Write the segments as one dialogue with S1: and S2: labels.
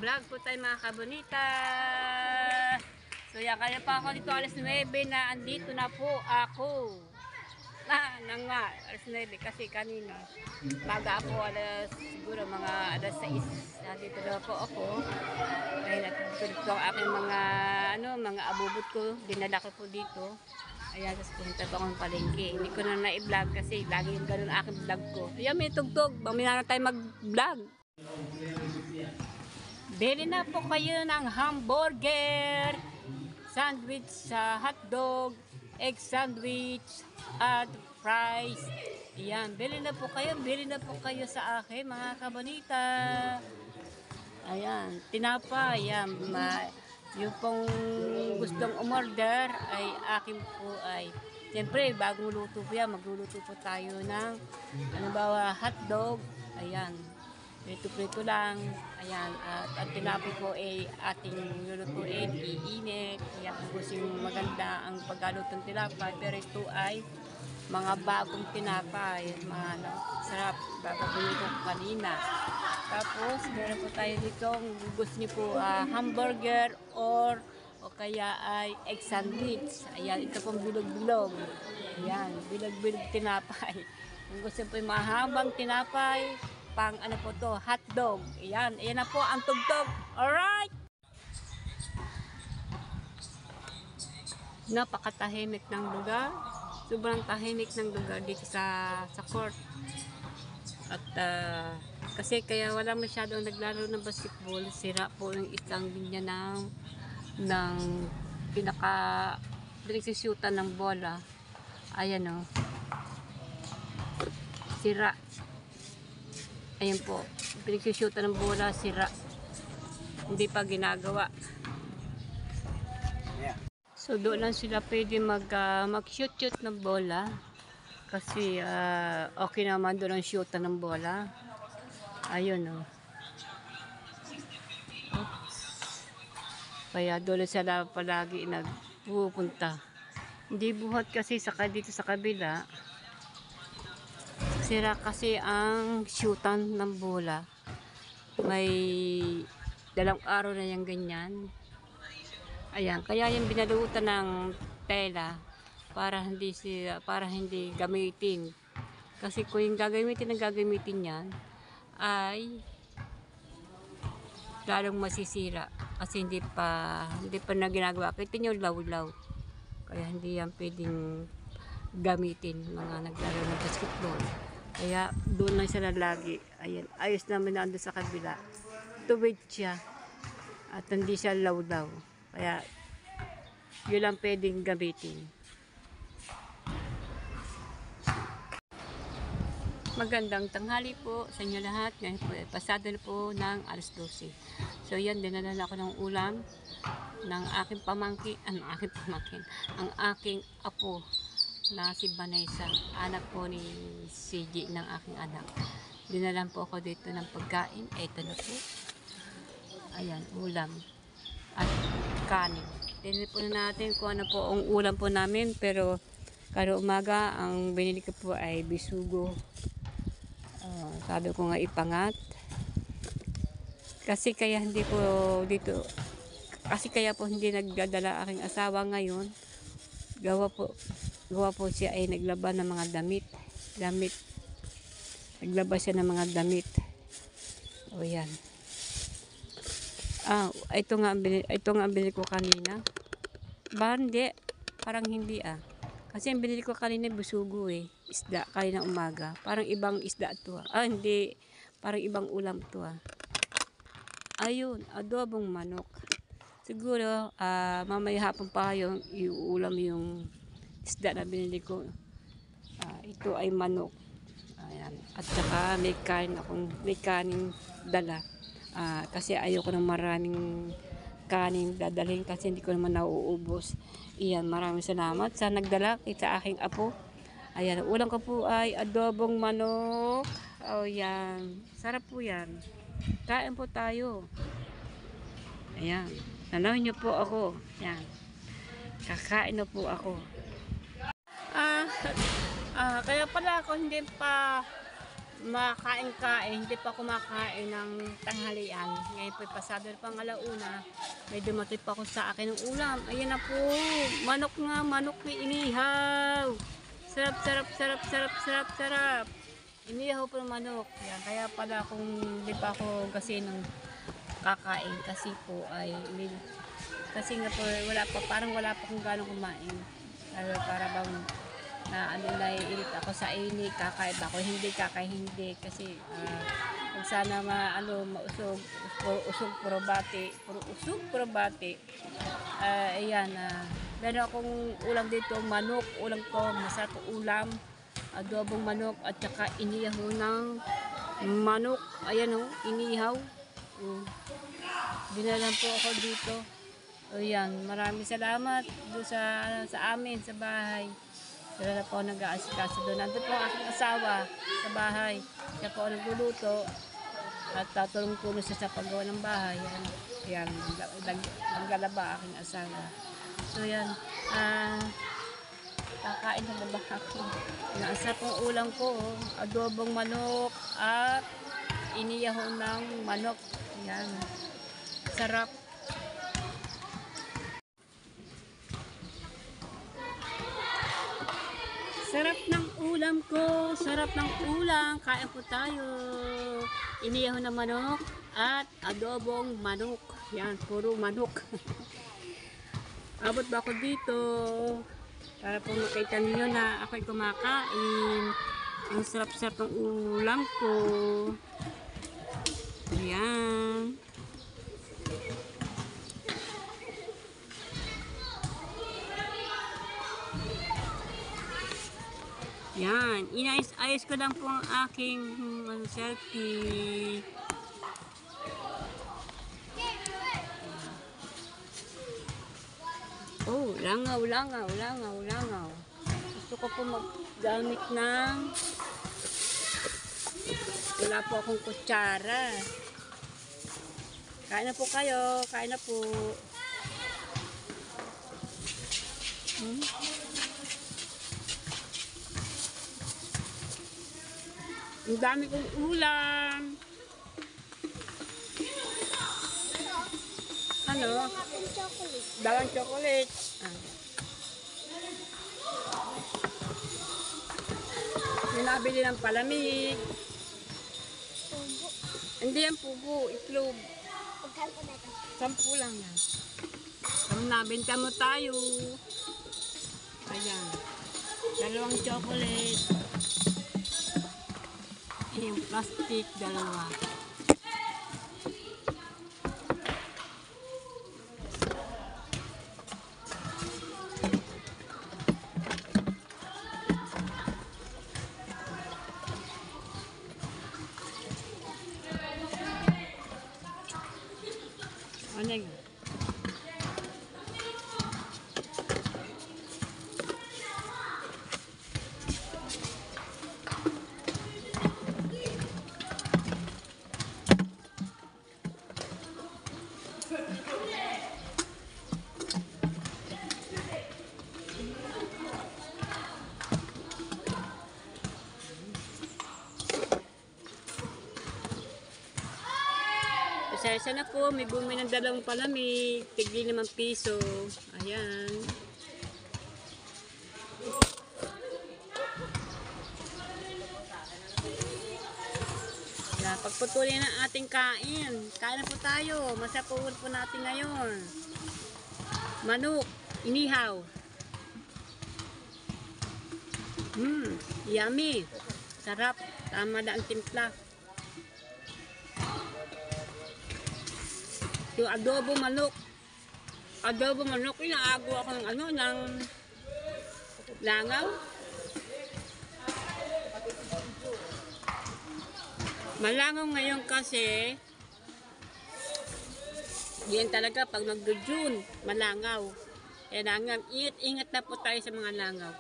S1: Vlog po tayo mga kabonita. So yan, kaya pa ako dito alas 9 na andito na po ako. Nga, alas 9 kasi kanina. Maga po siguro mga alas 6. Nandito na po ako. Ay natutulog ko ang aking mga abubot ko. Dinala ko po dito. Ayan, tapos pumunta po akong palengke. Hindi ko na na-vlog kasi lagi yung ganun aking vlog ko. Ayan, may tugtog. Mamaya na tayo mag-vlog. Bili na po kayo ng hamburger, sandwich, hotdog, egg sandwich, at fries. Ayan, bili na po kayo sa akin mga kabonita. Ayan, tinapa, ayan, yung pong gustong umorder ay akin po ay, siyempre bagong luto po yan, magluluto po tayo ng, hotdog, ayan. Prito-prito lang. Ayan. At ang tinapay po ay ating lulutuin, iinit. Kaya po yung maganda ang pagkaluto ng tinapay. Pero ito ay mga bagong tinapay. Mga sarap. Bababili ko kanina. Tapos, meron po tayo dito. Gusto niyo po hamburger o kaya ay egg sandwich. Ayan. Ito pong bilog-bilog. Ayan. Bilog-bilog tinapay. Kung gusto po yung mahabang tinapay, pang po to, hotdog. Ayan, ayan na po ang tugtog. Alright! Napakatahimik ng lugar. Sobrang tahimik ng lugar dito sa court. At kasi kaya wala masyadong naglaro ng basketball. Sira po yung isang linya ng pinagsisyutan ng bola. Ayan o. Sira. Ayan po, pinagsisyutan ng bola, sira. Hindi pa ginagawa. So doon lang sila pwede mag-shoot ng bola. Kasi okay naman doon ang shootan ng bola. Ayun o. Oops. Kaya doon sila palagi nagpupunta. Hindi buhat kasi dito sa kabila. Sira kasi ang shootan ng bola. May 2 araw na yung ganyan. Ayan, kaya yung binalutan ng tela para hindi gamitin. Kasi kung yung gagamitin yan ay lalong masisira kasi hindi pa na ginagawa. Kita nyo law-law. Kaya hindi yan pwedeng gamitin mga naglaro ng basketball. Kaya doon lang sila lagi. Ayan, ayos naman nandun sa kabila. Tuwid siya. At hindi siya law-law. Kaya yun lang pwedeng gamitin. Magandang tanghali po sa inyo lahat. Ngayon po, pasado na po ng alas 12. So yan, dinala ako ng ulam ng aking pamangkin, ang aking apo na si Vanessa, anak po ni CJ ng aking anak. Dinalan po ako dito ng pagkain. Ito na po. Ayan, ulam at kanin. Tingnan po na natin kung ano po ang ulam po namin. Pero kada umaga, ang binili ko po ay bisugo. Sabi ko nga ipangat. Kasi kaya po hindi nagdadala aking asawa ngayon. Gawa po siya ay naglaba ng mga damit. Naglaba siya ng mga damit. O yan. Ito nga ang binili ko kanina. Hindi. Parang hindi Kasi ang binili ko kanina busugo isda kanina umaga. Parang ibang isda to hindi. Parang ibang ulam to Ayun, adobong manok. Siguro mamaya hapon pa yung iuulam yung isda na binili ko. Ito ay manok. Ayan. At saka may kaning dala. Kasi ayoko ng maraming kanin dadalhin kasi hindi ko naman nauubos. Iyan, maraming salamat sa nagdala sa aking apo. Ayan, ulam ko po ay adobong manok. Oh, yan. Sarap po yan. Kain po tayo. Ayan. Tanawin niyo po ako. Ayan. Kakain na po ako. Kaya pala ako hindi pa makain-kain, hindi pa kumakain ng tanghalian. Ngayon po pasado na pang alauna, may dumating pa ako sa akin ng ulam. Ayan na po, manok nga, manok na inihaw. Sarap, sarap, sarap, sarap, sarap, sarap. Inihaw po ng manok. Yan, kaya pala kung hindi pa ako kasi ng kakain kasi po ay kasi nga po parang wala pa kung gano'ng kumain. Para bang na ano naiirit ako sa ini kakain ako hindi kasi kung sana mausog puro bati ayan meron akong ulam dito manok ulam ko masarap ulam adobong manok at saka inihaw ng manok ayan inihaw dinalan po ako dito ayan maraming salamat doon sa amin sa bahay. Sila na po nag-aasikaso doon. Nandun po ang aking asawa sa bahay. Siya po nagluluto at tutulong-tulong siya sa paggawa ng bahay. Yan, naglalaba aking asawa. So yan, kakain na ba ako? Nasa pong ulam ko, adobong manok at inihaw ng manok. Yan, sarap. Sarap ng ulam ko, sarap ng ulam, kain po tayo. Inihaw na manok at adobong manok. Yan, puro manok. Abot ba ako dito? Para po makita niyo na ako'y kumakain. Ang sarap-sarap ng ulam ko. Yan. Yan, inayos ko lang po ang aking selfie. Oh, langaw. Gusto ko po maggamit ng wala po akong kutsara. Kain na po kayo, kain na po. Ang dami kong ulam. Ano? Dalang chocolate. Nabili ng palamig. Hindi yan pugo, itlog. 10 lang yan. Kung nabenta mo tayo. Ayan. 2 chocolate. Yung plastic, 2. Ano yun? Pasensya na po, may bumi ng 2 palamig, tigli naman piso. Ayan. Pagputulin ang ating kain. Kain na po tayo. Masarap po natin ngayon. Manok, inihaw. Yummy. Sarap. Tama na ang timpla. Yung adobo manok. Adobo manok, inaago ako ng langaw. Malangaw ngayon kasi yan talaga pag nag-June, malangaw. Kaya langaw, ingat na po tayo sa mga langaw.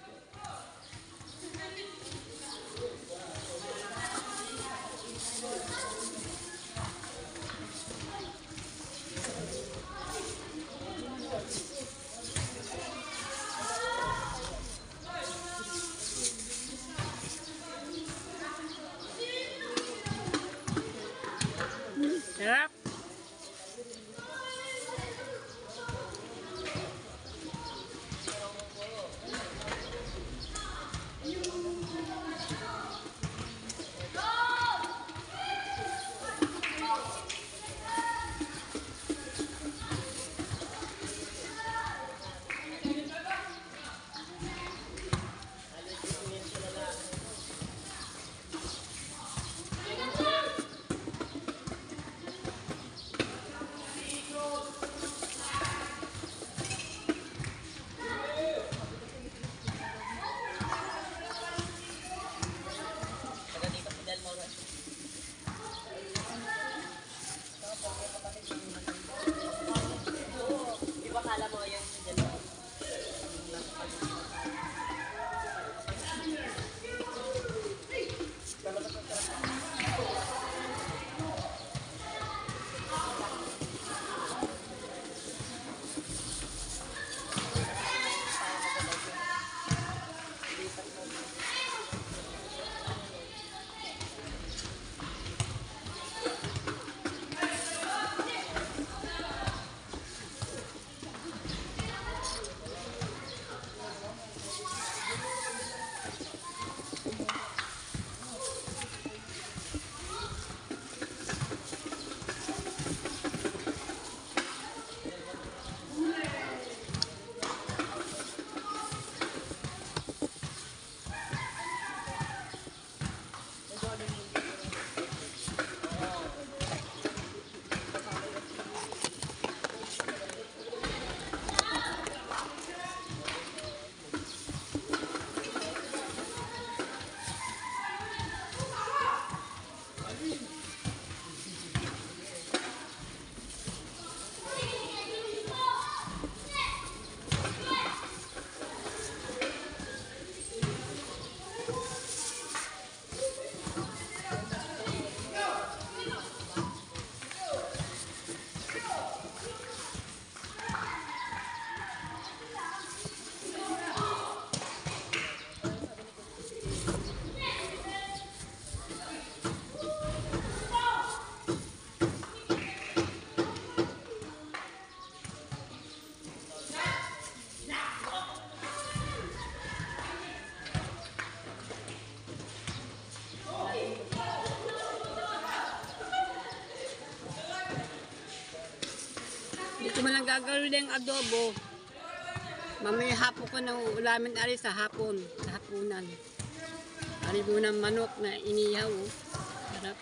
S1: gagawin ng adobo. Mamaya hapon ko na ulamin ari sa hapon, sa hapunan. Ari muna manok na inihaw. Sarap.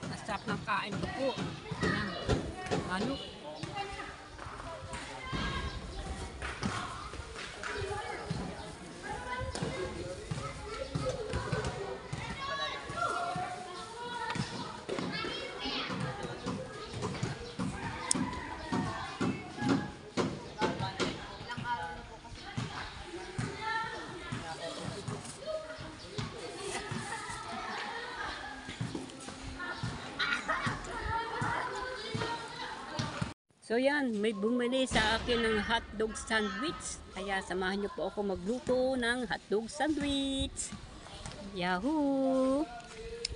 S1: Masarap ng kain po. Ayan. Manok. So yan, may bumili sa akin ng hotdog sandwich. Kaya samahan niyo po ako magluto ng hotdog sandwich. Yahoo!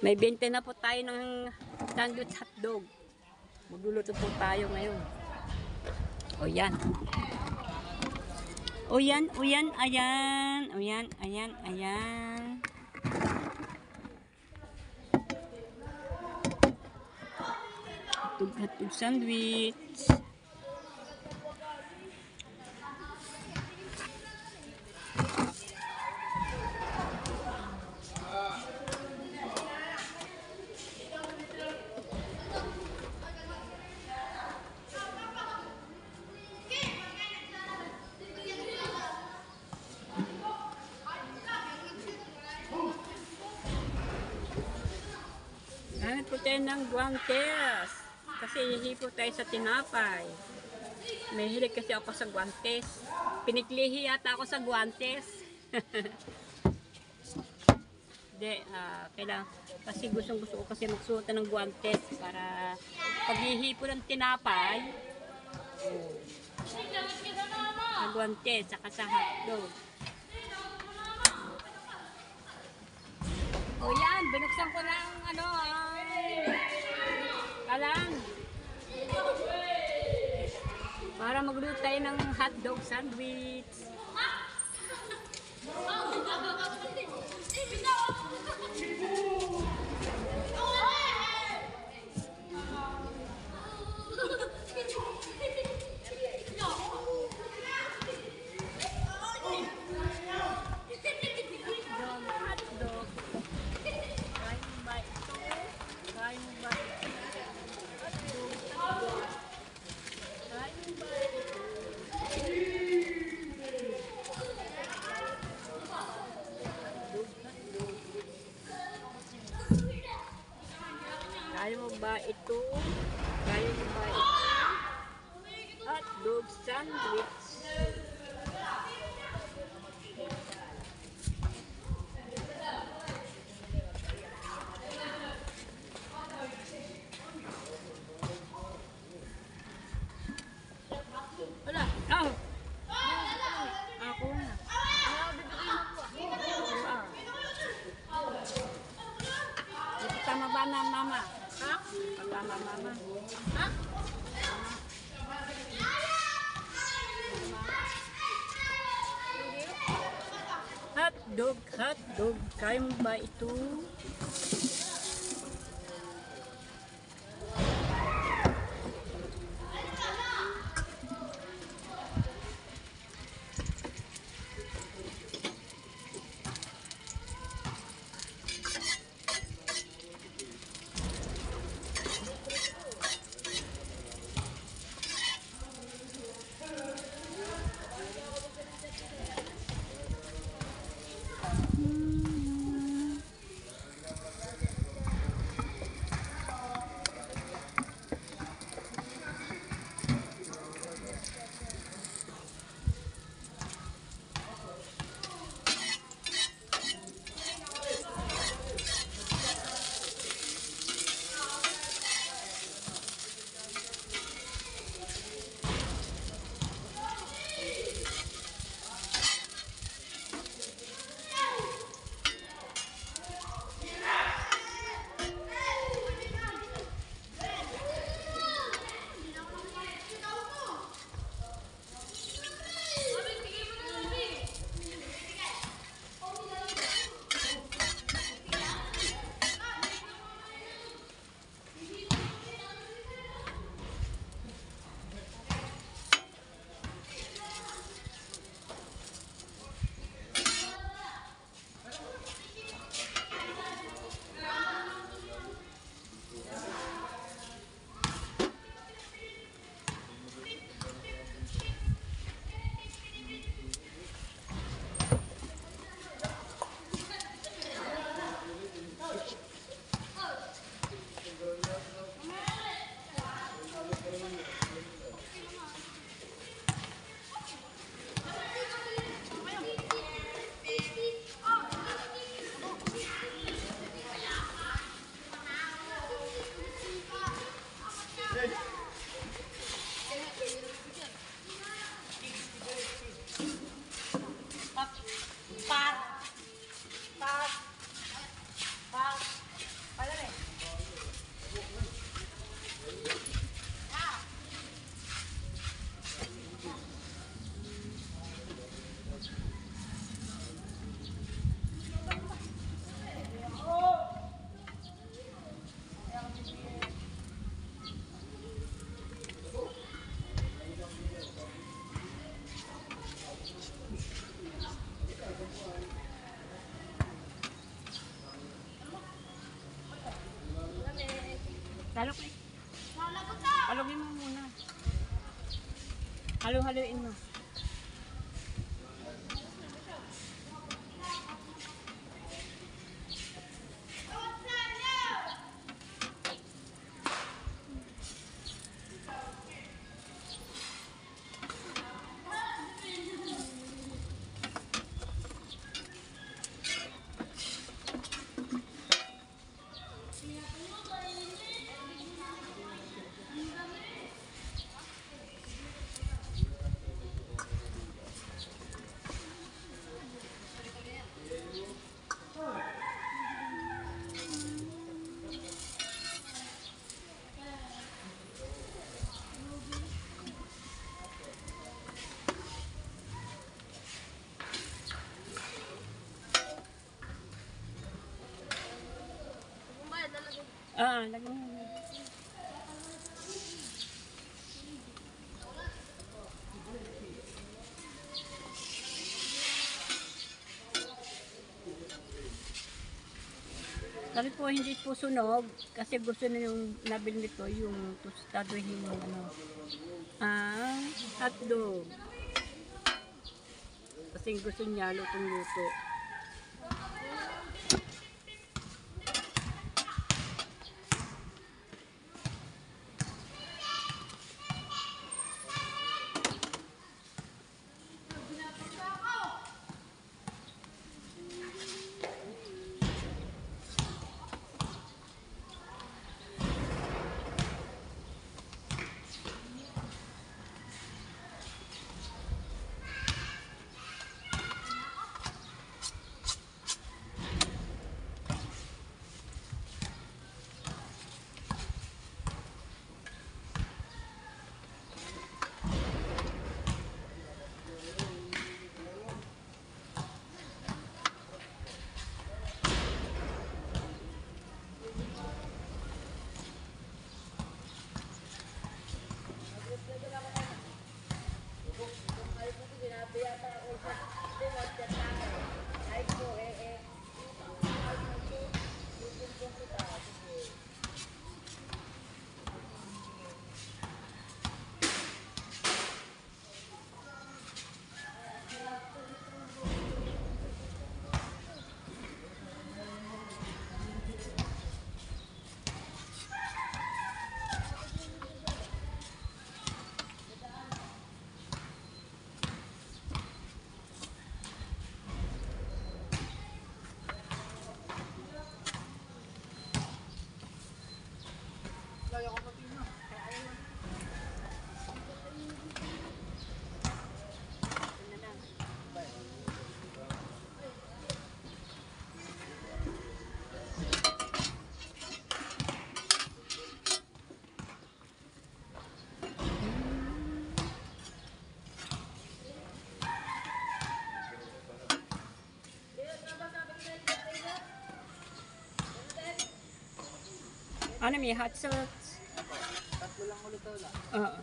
S1: May 20 na po tayo ng sandwich hotdog. Magluluto po tayo ngayon. O yan. O yan, o yan, ayan. O yan, ayan, ayan. Hotdog sandwich. Gamit po tayo ng guantes. Kasi hihipo tayo sa tinapay. May hilig kasi ako sa guantes. Piniklihi yata ako sa guantes. Hindi, kailangan. Kasi gusto ko kasi magsuot ng guantes para paghihipo ng tinapay. Ang guantes, saka sa hotdog. O yan, binuksan ko ng kalan. Para magluto tayo ng hotdog sandwich. Kaya mo ba ito? Kaya mo ba ito? Hotdog sandwich. Wala. Oh. Ako na. Tama ba na mama? Ha? Tama mama. Ha? Hotdog, hotdog. Kaya mo ba ito? Pat! Pat! Pat! Pala rin. Talok eh. Halugin mo muna. Halo-haloin mo. Lagyan mo. Sabi po hindi po sunog kasi gusto na yung nabili nito yung tostadohin yung hotdog. Kasi gusto niya lutong-luto. Ano may hot sauce?
S2: Tatlo lang ulit wala.
S1: Oo.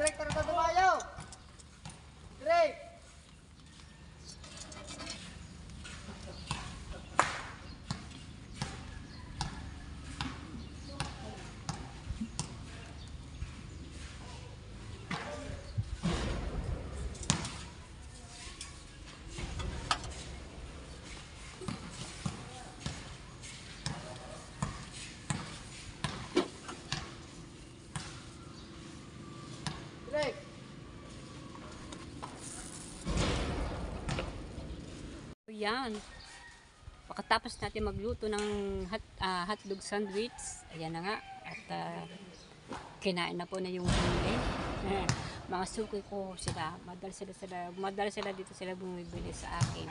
S2: Break, tara ka tumayo! Break! Break!
S1: So, yan. Pagkatapos natin magluto ng hotdog sandwich, ayan na nga. At kinain na po na yung huli. Mga suki ko sila, madal sila dito sila bumibili sa akin.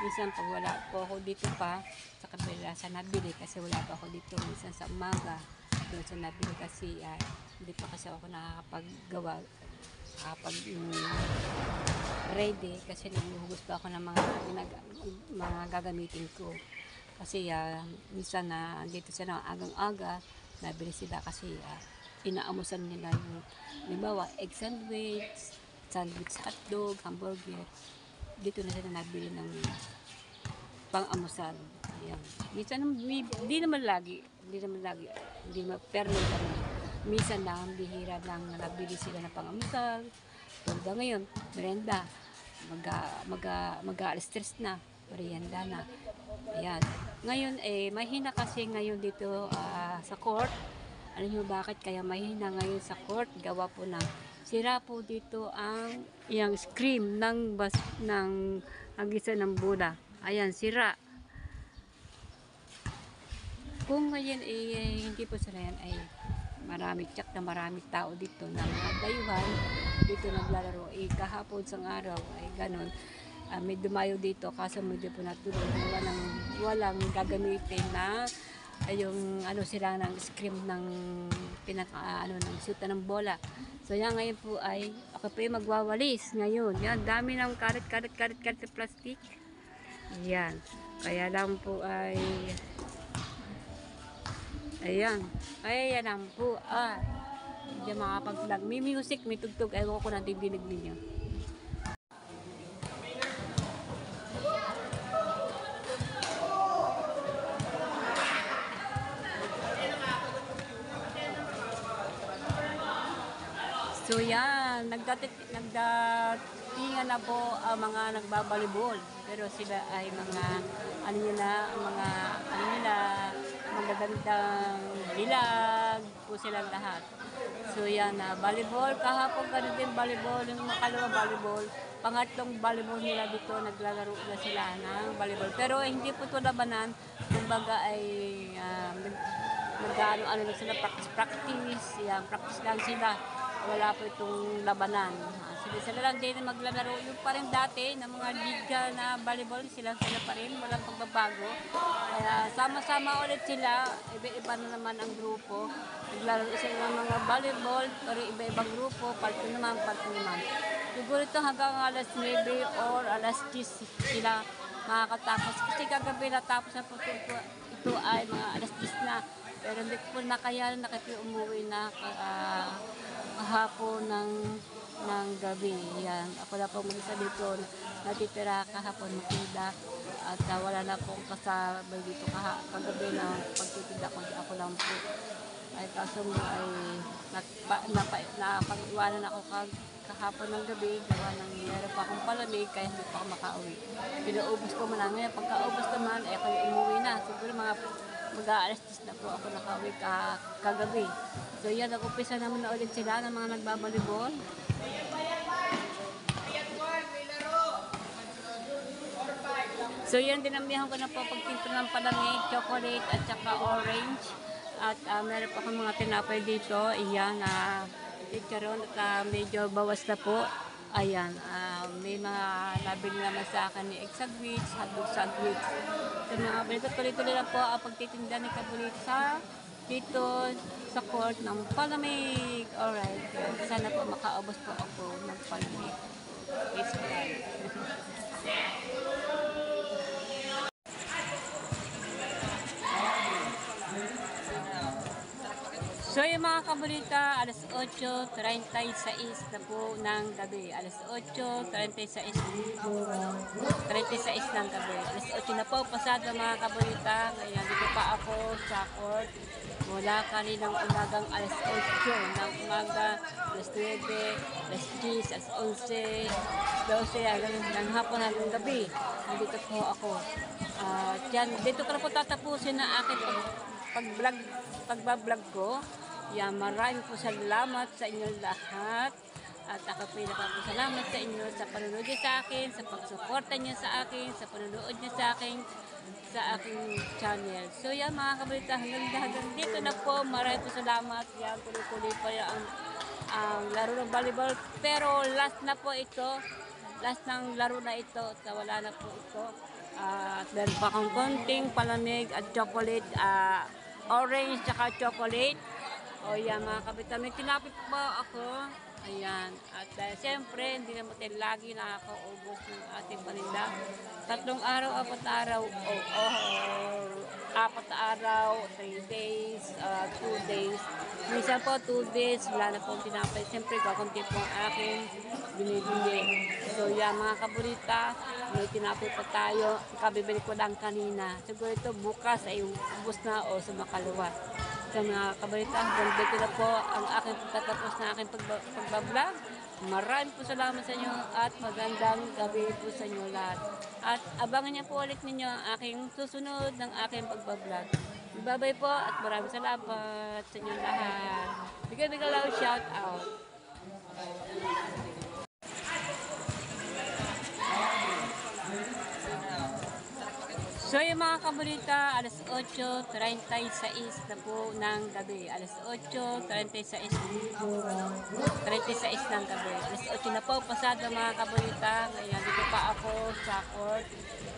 S1: Minsan pag wala po ako dito pa, sa kabila sa nabili kasi wala pa ako dito. Minsan sa umaga, doon sa nabili kasi hindi pa kasi ako nakakapaggawa, ready kasi naghuhugas pa ako ng mga gagamitin ko. Kasi minsan na dito sila agang-aga, nabili sila kasi inaamusan nila yung halimbawa egg sandwich, hotdog, hamburger. Dito na sila nabili ng pang-amusan. Ayan. Minsan hindi naman lagi, pero minsan lang bihira lang nabili sila ng pang-amusal. Tulad ngayon, merenda, mag-alas stress na, merienda na. Ayan. Ngayon, mahina kasi ngayon dito sa court. Alam niyo bakit kaya mahina ngayon sa court? Gawa po ng sira po dito ang yung screen ng agisa ng bola. Ayan, sira. Kung ngayon hindi po sila yan ay marami tao dito na mga dayuhan dito naglalaro. Kahapon sa araw ay ganon. May dumayo dito kaso medyo po natulog. Walang gagamitin na yung sila ng screen ng ng shoot ng bola. So yan ngayon po ay ako po yung magwawalis ngayon. Yan, dami ng karit sa plastic. Yan. Kaya lang po ay ayan. Ayan lang po. Hindi makapag-vlog. May music, may tugtog. Ewan ko na dinig ninyo. So yan, nagdatingan na po ang mga nagbabalibol. Pero sila ay mga magagandang bilag po silang lahat. So yan, volleyball, kahapon ganun din volleyball, yung makalawang volleyball, pangatlong volleyball nila dito, naglalaro na sila ng volleyball. Pero hindi po ito labanan, kumbaga ay nag-ano sila, practice, yan, practice lang sila. Wala po itong labanan. Sila lang din maglalaro. Yung pa rin dati ng mga liga na volleyball, sila pa rin. Walang pagbabago. Kaya sama-sama ulit sila. Iba-iba na naman ang grupo. Naglalaro sila ng mga volleyball, pero iba-ibang grupo. Parte naman. Siguro ito hanggang alas 9 or alas 10 sila makakatapos. Kasi kagabi natapos na po ito ay mga alas 10 na. Pero hindi po nakayanan, umuwi na kahapon ng gabi. Yan. Ako na po mag-isa dito. Natitira kahapon magtinda. At wala na pong kasabay dito kagabi na pagtitinda ko. Ako lang po. Ay kaso mo ay napag-iwanan ako kahapon ng gabi. Gawa ng meron pa akong palamig kaya hindi pa ako makauwi. Pinaubos ko man ngayon. Pagkaubos naman, ako umuwi na. Siguro mag-aalas 10 na po ako nakauwi kagabi. So yan, nag-upisa naman na ulit sila ng mga nagbabalibol. So yan, dinamihan ko na po pagtimpla ng palamig, chocolate at saka orange. At meron pa akong mga tinapay dito. Iyan, chicharon at medyo bawas na po. Ayan, may mga nabili naman sa akin ni egg sandwich, hotdog sandwich. So mga balito, tuloy-tuloy lang po ang pagtitinda ni Kabulit dito sa court ng palamig. Alright, sana po makaubos po ako ng palamig. Peace God. So So yung mga kabalita, alas 8:36 na po ng gabi. Alas 8:36 ng gabi. Alas 8 na po pasado mga kabalita. Ngayon dito pa ako sa court. Mula kaninang umagang alas 8 ng umaga, alas 9, alas 10, alas 11, 12, hanggang hapon hanggang gabi. Nandito po ako. Dito ko na po tatapusin ang aking pagbablog ko. Yan, maraming po salamat sa inyong lahat. At ako po salamat sa inyo sa panonood niyo sa akin, sa pagsuporta niyo sa akin, sa panonood niyo sa akin, sa aking channel. So yan mga kabalita, hanggang dito na po. Maraming po salamat. Yan, tuloy-tuloy pa ang laro ng volleyball. Pero last na po ito. Last ng laro na ito. Wala na po ito. At meron pa akong konting palamig at chocolate. Orange tsaka chocolate. O yan mga kabalita, may tinapit pa ako. Ayan. At siyempre, hindi naman tayo lagi nakakaubos ng ating paninda. 3 araw, 4 araw, or 4 araw, 3 days, 2 days. Minsan po, 2 days, wala na pong tinapay. Siyempre, kakunti po ang aking binibili. So, yan mga kabalita, may tinapay pa tayo. Kabibili ko lang kanina. Siguro ito bukas ay ubos na o sa makalawa. Sa mga kabalita, hanggang dito na po ang aking pagtatapos na aking pagbablog. Maraming po salamat sa inyo at magandang gabi po sa inyo lahat. At abangan niyo po ulit ninyo ang aking susunod ng aking pagbablog. Bye-bye po at maraming salamat sa inyo lahat. Bigay-bigay lang shout out. So yung mga kabalita, alas 8:36 na po ng gabi. Alas 8:36 ng gabi. Alas 8 na po pasado mga kabalita. Ngayon dito pa ako sa court.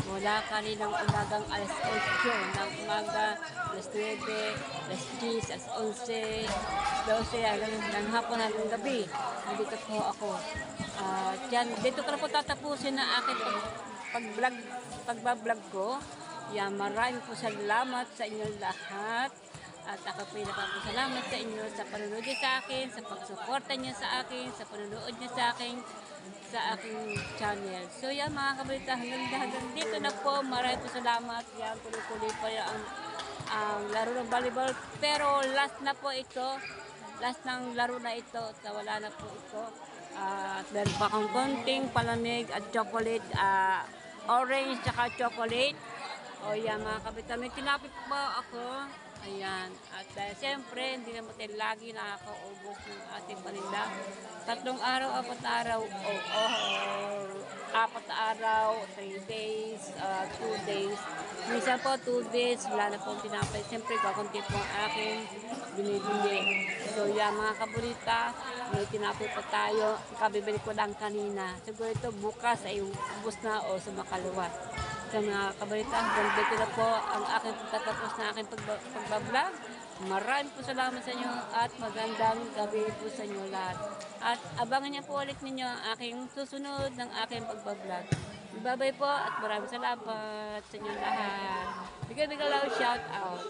S1: Mula kaninang umagang alas 8 ng umaga, alas 9, alas 10, alas 11, 12, hanggang hapon hanggang gabi. Nandito po ako. Dito ko na po tatapusin ang aking pagbablog ko. Yan, maraming po salamat sa inyong lahat. At ako po salamat sa inyo sa panonood niyo sa akin, sa pagsuporta niyo sa akin, sa panonood niyo sa akin, sa aking channel. So yan mga kabalita, hanggang dito na po. Maraming po salamat. Yan, tuloy-tuloy pa ang laro ng volleyball. Pero last na po ito. Last ng laro na ito. Wala na po ito. At meron pa akong konting palamig at chocolate. Orange tsaka chocolate. O yan mga kabalita, may tinapit pa ako. Ayan. At siyempre, hindi naman tayo lagi nakakaubos ng ating paninda. 3 araw, 4 araw, or 4 araw, 3 days, 2 days. Minsan po, 2 days, wala na pong tinapay. Siyempre, kakunti po ang aking binibili. So yan mga kabalita, may tinapay pa tayo. Kabibili ko lang kanina. Siguro ito bukas ay ubos na o sa makalawa. Sa mga kabalita, hanggang dito na po ang aking pagtatapos na aking pagbablog. Maraming po salamat sa inyo at magandang gabi po sa inyo lahat. At abangan niyo po ulit ninyo ang aking susunod ng aking pagbablog. Bye-bye po at maraming salamat sa inyo lahat. Bigay-bigay lang shout out.